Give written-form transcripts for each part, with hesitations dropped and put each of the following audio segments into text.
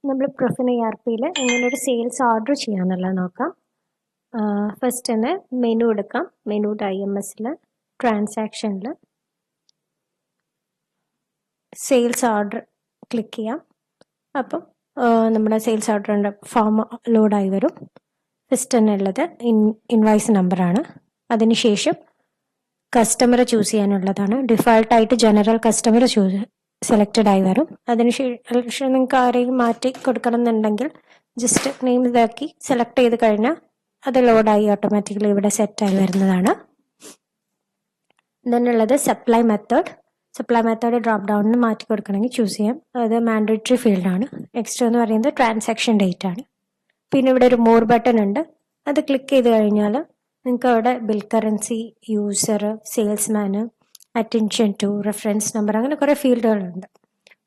നമ്മൾ പ്രൊഫിൻ ERP-യിൽ എങ്ങനെ ഒരു സെയിൽസ് ഓർഡർ ചെയ്യാമെന്നുള്ളത് നോക്കാം. ഫസ്റ്റ് തന്നെ മെനു എടുക്കാം. മെനുയുടെ IMS-ൽ ട്രാൻസാക്ഷനിൽ സെയിൽസ് ഓർഡർ ക്ലിക്ക് ചെയ്യാം. അപ്പം നമ്മുടെ സെയിൽസ് ഓർഡറിൻ്റെ ഫോം ലോഡായി വരും. ഫസ്റ്റ് തന്നെ ഉള്ളത് ഇൻവോയ്സ് നമ്പറാണ്. അതിനുശേഷം കസ്റ്റമർ ചൂസ് ചെയ്യാനുള്ളതാണ്. ഡിഫോൾട്ടായിട്ട് ജനറൽ കസ്റ്റമർ സെലക്റ്റഡ് ആയി വരും. അതിനുശേഷം നിങ്ങൾക്ക് ആരെയും മാറ്റി കൊടുക്കണം എന്നുണ്ടെങ്കിൽ ജസ്റ്റ് നെയിം ഇതാക്കി സെലക്ട് ചെയ്ത് കഴിഞ്ഞാൽ അത് ലോഡായി ഓട്ടോമാറ്റിക്കലി ഇവിടെ സെറ്റായി വരുന്നതാണ്. ഉള്ളത് സപ്ലൈ മെത്തേഡ് ഡ്രോപ്പ് ഡൗണിന് മാറ്റി കൊടുക്കണമെങ്കിൽ ചൂസ് ചെയ്യാം. അത് മാൻഡേറ്ററി ഫീൽഡാണ്. നെക്സ്റ്റ് എന്ന് പറയുന്നത് ട്രാൻസാക്ഷൻ ഡേറ്റ് ആണ്. പിന്നെ ഇവിടെ ഒരു മോർ ബട്ടൺ ഉണ്ട്. അത് ക്ലിക്ക് ചെയ്ത് കഴിഞ്ഞാൽ നിങ്ങൾക്ക് അവിടെ ബിൽ കറൻസി, യൂസർ, സെയിൽസ്മാന്, അറ്റൻഷൻ ടു, റെഫറൻസ് നമ്പർ, അങ്ങനെ കുറേ ഫീൽഡുകളുണ്ട്.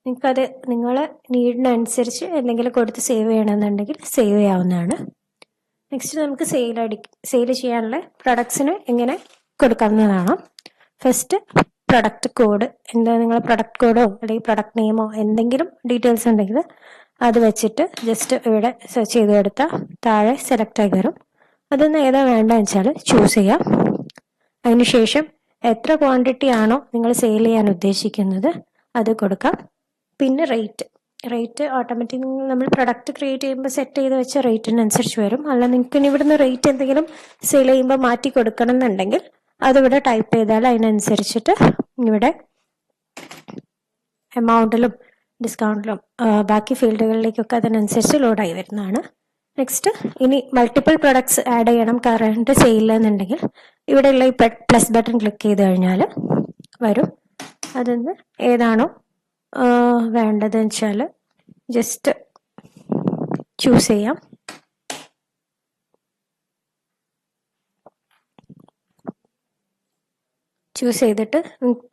നിങ്ങൾക്കത് നിങ്ങളെ നീഡിനനുസരിച്ച് എന്തെങ്കിലും കൊടുത്ത് സേവ് ചെയ്യണമെന്നുണ്ടെങ്കിൽ സേവ് ചെയ്യാവുന്നതാണ്. നെക്സ്റ്റ് നമുക്ക് സെയിൽ ചെയ്യാനുള്ള പ്രൊഡക്ട്സിന് എങ്ങനെ കൊടുക്കാവുന്നതാണ്. ഫസ്റ്റ് പ്രൊഡക്റ്റ് കോഡ്, എന്താ നിങ്ങളെ പ്രൊഡക്റ്റ് കോഡോ അല്ലെങ്കിൽ പ്രൊഡക്റ്റ് നെയിമോ എന്തെങ്കിലും ഡീറ്റെയിൽസ് ഉണ്ടെങ്കിൽ അത് വെച്ചിട്ട് ജസ്റ്റ് ഇവിടെ സെർച്ച് ചെയ്ത് കൊടുത്താൽ താഴെ സെലക്ട് ആയി വരും. അതൊന്ന് ഏതാ വേണ്ടതെന്ന് വെച്ചാൽ ചൂസ് ചെയ്യാം. അതിനുശേഷം എത്ര ക്വാണ്ടിറ്റി ആണോ നിങ്ങൾ സെയിൽ ചെയ്യാൻ ഉദ്ദേശിക്കുന്നത് അത് കൊടുക്കാം. പിന്നെ റേറ്റ് ഓട്ടോമാറ്റിക് നമ്മൾ പ്രൊഡക്റ്റ് ക്രിയേറ്റ് ചെയ്യുമ്പോൾ സെറ്റ് ചെയ്ത് വെച്ച റേറ്റിനനുസരിച്ച് വരും. അല്ല നിങ്ങൾക്ക് ഇനി ഇവിടുന്ന് റേറ്റ് എന്തെങ്കിലും സെയിൽ ചെയ്യുമ്പോൾ മാറ്റി കൊടുക്കണം എന്നുണ്ടെങ്കിൽ അതിവിടെ ടൈപ്പ് ചെയ്താൽ അതിനനുസരിച്ചിട്ട് ഇവിടെ എമൗണ്ടിലും ഡിസ്കൗണ്ടിലും ബാക്കി ഫീൽഡുകളിലേക്കൊക്കെ അതിനനുസരിച്ച് ലോഡായി വരുന്നതാണ്. നെക്സ്റ്റ് ഇനി മൾട്ടിപ്പിൾ പ്രൊഡക്ട്സ് ആഡ് ചെയ്യണം കറണ്ട് സെയിലെന്നുണ്ടെങ്കിൽ ഇവിടെയുള്ള ഈ പ്ലസ് ബട്ടൺ ക്ലിക്ക് ചെയ്ത് കഴിഞ്ഞാൽ വരും. അതിന്ന് ഏതാണോ വേണ്ടതെന്ന് വെച്ചാൽ ജസ്റ്റ് ചൂസ് ചെയ്യാം. ചൂസ് ചെയ്തിട്ട്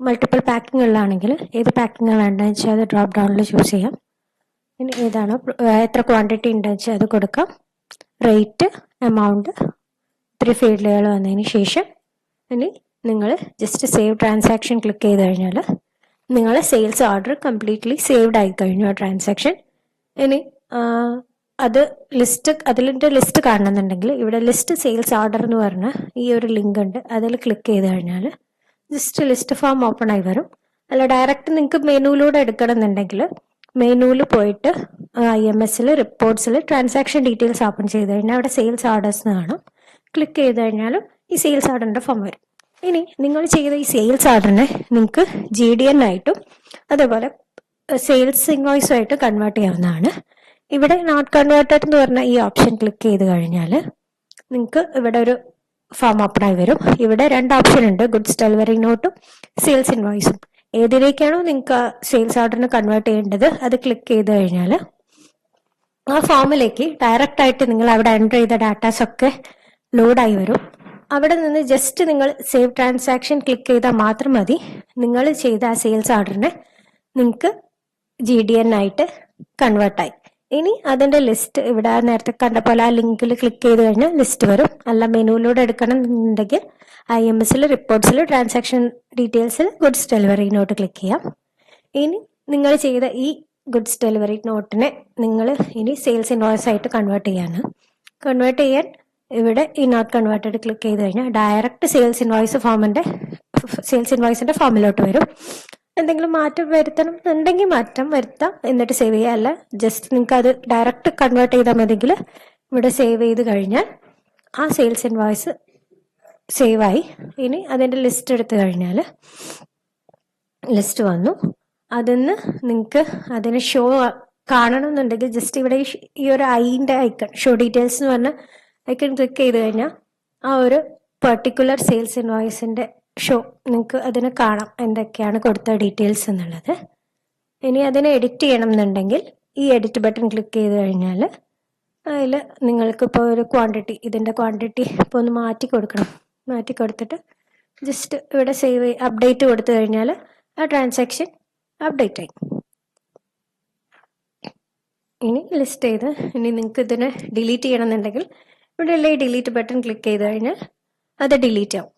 മൾട്ടിപ്പിൾ പാക്കിംഗ് ഉള്ളതാണെങ്കിൽ ഏത് പാക്കിംഗ് വേണ്ടതെന്ന് വെച്ചാൽ അത് ഡ്രോപ്പ് ഡൗണിൽ ചൂസ് ചെയ്യാം. ഇനി ഏതാണോ എത്ര ക്വാണ്ടിറ്റി ഉണ്ടെന്ന് വെച്ചാൽ അത് കൊടുക്കാം. റേറ്റ്, എമൗണ്ട്, 3 ഫീൽഡുകൾ വന്നതിന് ശേഷം ഇനി നിങ്ങൾ ജസ്റ്റ് സേവ് ട്രാൻസാക്ഷൻ ക്ലിക്ക് ചെയ്ത് കഴിഞ്ഞാൽ നിങ്ങളെ സെയിൽസ് ഓർഡർ കംപ്ലീറ്റ്ലി സേവ്ഡ് ആയി കഴിഞ്ഞു ആ ട്രാൻസാക്ഷൻ. ഇനി അത് അതിൻ്റെ ലിസ്റ്റ് കാണണമെന്നുണ്ടെങ്കിൽ ഇവിടെ ലിസ്റ്റ് സെയിൽസ് ഓർഡർ എന്ന് പറഞ്ഞ ഈ ഒരു ലിങ്ക് ഉണ്ട്. അതിൽ ക്ലിക്ക് ചെയ്ത് കഴിഞ്ഞാൽ ജസ്റ്റ് ലിസ്റ്റ് ഫോം ഓപ്പൺ ആയി വരും. അല്ല ഡയറക്റ്റ് നിങ്ങൾക്ക് മെനുവിലൂടെ എടുക്കണം എന്നുണ്ടെങ്കിൽ മെനുവിൽ പോയിട്ട് IMS-ൽ റിപ്പോർട്ട്സിൽ ട്രാൻസാക്ഷൻ ഡീറ്റെയിൽസ് ഓപ്പൺ ചെയ്ത് കഴിഞ്ഞാൽ അവിടെ സെയിൽസ് ഓർഡേഴ്സ് കാണും. ക്ലിക്ക് ചെയ്ത് കഴിഞ്ഞാലും ഈ സെയിൽസ് ഓർഡറിൻ്റെ ഫോം വരും. ഇനി നിങ്ങൾ ചെയ്ത ഈ സെയിൽസ് ഓർഡറിനെ നിങ്ങൾക്ക് GDN ആയിട്ടും അതേപോലെ സെയിൽസ് ഇൻവോയ്സും ആയിട്ട് കൺവേർട്ട് ചെയ്യാവുന്നതാണ്. ഇവിടെ നോട്ട് കൺവേർട്ടഡ് എന്ന് പറഞ്ഞ ഈ ഓപ്ഷൻ ക്ലിക്ക് ചെയ്ത് കഴിഞ്ഞാൽ നിങ്ങൾക്ക് ഇവിടെ ഒരു ഫോം ഓപ്പൺ ആയി വരും. ഇവിടെ 2 ഓപ്ഷൻ ഉണ്ട്, ഗുഡ്സ് ഡെലിവറി നോട്ടും സെയിൽസ് ഇൻവോയ്സും. ഏതിലേക്കാണോ നിങ്ങൾക്ക് സെയിൽസ് ഓർഡറിന് കൺവേർട്ട് ചെയ്യേണ്ടത് അത് ക്ലിക്ക് ചെയ്ത് കഴിഞ്ഞാൽ ആ ഫോമിലേക്ക് ഡയറക്റ്റ് ആയിട്ട് നിങ്ങൾ അവിടെ എൻ്റർ ചെയ്ത ഡാറ്റാസ് ഒക്കെ ലോഡായി വരും. അവിടെ നിന്ന് ജസ്റ്റ് നിങ്ങൾ സേവ് ട്രാൻസാക്ഷൻ ക്ലിക്ക് ചെയ്താൽ മാത്രം മതി. നിങ്ങൾ ചെയ്ത ആ സെയിൽസ് ഓർഡറിനെ നിങ്ങൾക്ക് GDN ആയിട്ട് കൺവേർട്ടായി. ഇനി അതിൻ്റെ ലിസ്റ്റ് ഇവിടെ നേരത്തെ കണ്ട പോലെ ആ ലിങ്കിൽ ക്ലിക്ക് ചെയ്ത് കഴിഞ്ഞാൽ ലിസ്റ്റ് വരും. അല്ല മെനുവിലൂടെ എടുക്കണം എന്നുണ്ടെങ്കിൽ IMS-ൽ റിപ്പോർട്ട്സിൽ ട്രാൻസാക്ഷൻ ഡീറ്റെയിൽസിൽ ഗുഡ്സ് ഡെലിവറി നോട്ട് ക്ലിക്ക് ചെയ്യാം. ഇനി നിങ്ങൾ ചെയ്ത ഈ ഗുഡ്സ് ഡെലിവറി നോട്ടിനെ നിങ്ങൾ ഇനി സെയിൽസ് ഇൻവോയ്സ് ആയിട്ട് കൺവേർട്ട് ചെയ്യാൻ ഇവിടെ ഈ നോട്ട് കൺവേർട്ടഡ് ക്ലിക്ക് ചെയ്ത് കഴിഞ്ഞാൽ ഡയറക്റ്റ് സെയിൽസ് ഇൻവോയ്സിന്റെ ഫോമിലോട്ട് വരും. എന്തെങ്കിലും മാറ്റം വരുത്തണം എന്നുണ്ടെങ്കിൽ മാറ്റം വരുത്താം, എന്നിട്ട് സേവ് ചെയ്യുക. അല്ല ജസ്റ്റ് നിങ്ങൾക്ക് അത് ഡയറക്റ്റ് കൺവേർട്ട് ചെയ്താൽ മതിയെങ്കിൽ ഇവിടെ സേവ് ചെയ്ത് കഴിഞ്ഞാൽ ആ സെയിൽസ് ഇൻവോയ്സ് സേവായി. ഇനി അതിൻ്റെ ലിസ്റ്റ് എടുത്തു കഴിഞ്ഞാൽ ലിസ്റ്റ് വന്നു. അതിന്ന് നിങ്ങൾക്ക് അതിന് ഷോ കാണണം എന്നുണ്ടെങ്കിൽ ജസ്റ്റ് ഇവിടെ ഈ ഒരു ഐൻ്റെ ഐക്കൺ ഷോ ഡീറ്റെയിൽസ് എന്ന് പറഞ്ഞ ഐക്കൺ ക്ലിക്ക് ചെയ്ത് കഴിഞ്ഞാൽ ആ ഒരു പെർട്ടിക്കുലർ സെയിൽസ് ഇൻവോയ്സിൻ്റെ ഷോ നിങ്ങൾക്ക് അതിന് കാണാം എന്തൊക്കെയാണ് കൊടുത്ത ഡീറ്റെയിൽസ് എന്നുള്ളത്. ഇനി അതിനെ എഡിറ്റ് ചെയ്യണം എന്നുണ്ടെങ്കിൽ ഈ എഡിറ്റ് ബട്ടൺ ക്ലിക്ക് ചെയ്ത് കഴിഞ്ഞാൽ അതിൽ നിങ്ങൾക്കിപ്പോൾ ഒരു ഇതിൻ്റെ ക്വാണ്ടിറ്റി ഇപ്പോൾ ഒന്ന് മാറ്റി കൊടുത്തിട്ട് ജസ്റ്റ് ഇവിടെ അപ്ഡേറ്റ് കൊടുത്തു കഴിഞ്ഞാൽ ആ ട്രാൻസാക്ഷൻ അപ്ഡേറ്റ് ആയി. ഇനി ലിസ്റ്റ് ചെയ്ത് ഇനി നിങ്ങൾക്ക് ഇതിനെ ഡിലീറ്റ് ചെയ്യണമെന്നുണ്ടെങ്കിൽ ഇവിടെയുള്ള ഈ ഡിലീറ്റ് ബട്ടൺ ക്ലിക്ക് ചെയ്ത് കഴിഞ്ഞാൽ അത് ഡിലീറ്റ് ആവും.